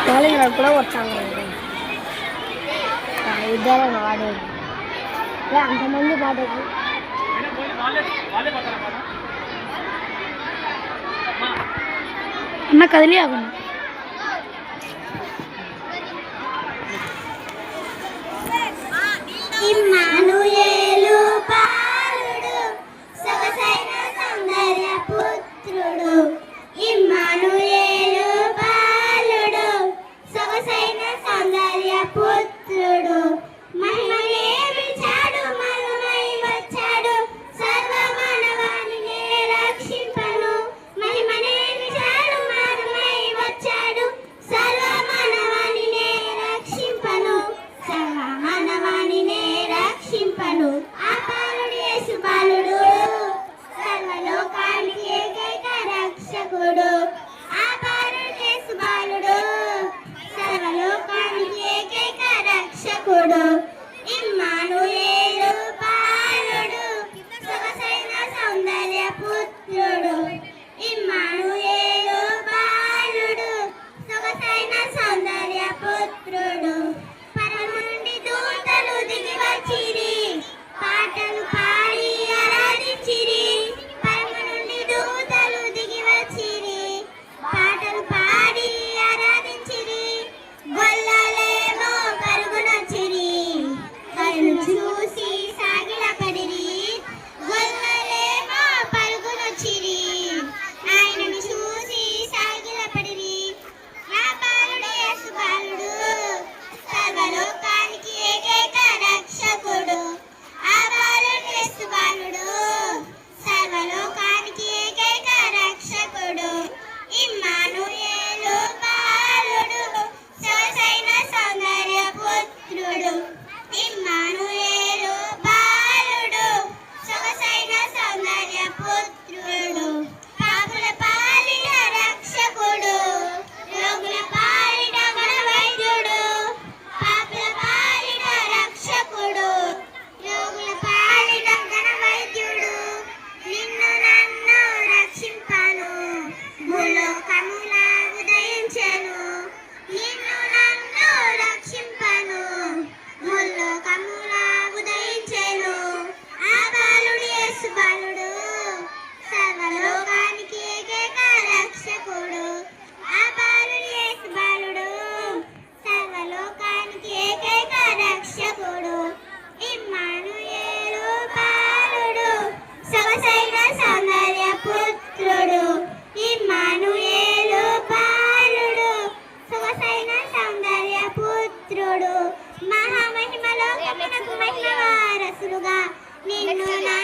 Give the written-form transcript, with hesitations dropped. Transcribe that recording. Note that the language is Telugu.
వాళ్ళకి కూడా వచ్చాము ఇద్దరే వాడేది అంతమంది పాడేది అన్న కదిలి అవన్న ఇమ్మానుయేలు బాలుడు సొగసైన సౌందర్య పుత్రుడు ఇమ్మానుయేలు బాలుడు సొగసైన సౌందర్య పుత్రుడు మహిమనే పిలిచాడు మరుమై వచ్చాడు సర్వ మానవానినే రక్షింపను మహిమనే పిలిచాడు మరుమై వచ్చాడు సర్వ మానవానినే రక్షింపను సర్వ మానవానినే రక్షింపను ఆ బాలుడు యేసు బాలుడు సర్వలోకానికి ఏకైక రక్షకుడు ఆ బాలుడు యేసు బాలుడు సర్వలోకానికి ఏకైక రక్షకుడు ఇమ్మానుయేలు బాలుడు సొగసైన సౌందర్య పుత్రుడు ఇమ్మానుయేలు బాలుడు సొగసైన సౌందర్య పుత్రుడు పరము నుండి దూతలు దిగి వచ్చిరి పాటలు పాడి ఆరాధించిరి పరము నుండి దూతలు దిగి వచ్చిరి పాటలు పాడి ఆరాధించిరి గొల్లలేమో పరుగునొచ్చిరి కళ్ళు చూసి సాగిలపడిరి గొల్లలేమో పరుగునొచ్చిరి ఆయనను చూసి సాగిలపడిరి ఆ బాలుడు యేసు బాలుడు సర్వలోకానికి ఏకైక రక్షకుడు ఆ బాలుడు యేసు బాలుడు సర్వలోకానికి ఏకైక రక్షకుడు ఇమ్మానుయేలు బాలుడు సొగసైన సౌందర్య పుత్రుడు ఇమ్మానుయేలు బాలుడు సొగసైన సౌందర్య పుత్రుడు పాపుల పాలిన రక్షకుడు రోగుల పాలిన మన వైద్యుడు పాపుల పాలిన రక్షకుడు రోగుల పాలిన ఘన వైద్యుడు నిన్ను నన్ను రక్షింపను భూలోకముల ఉదయించెను నిన్ను నన్ను రక్షింపను భూలోకముల ఉదయించెను ఆ బాలుడు యేసు బాలుడు సర్వలోకానికి ఏకైక రక్షకుడు ఆ బాలుడు యేసు బాలుడు సర్వలోకానికి ఏకైక రక్షకుడు ఇమ్మానుయేలు బాలుడు సొగసైన సౌందర్య పుత్రుడు ఇమ్మానుయేలు బాలుడు సొగసైన సౌందర్య పుత్రుడు మహామహిమలోకమునకు మహిమ వారసులుగా నిన్ను నా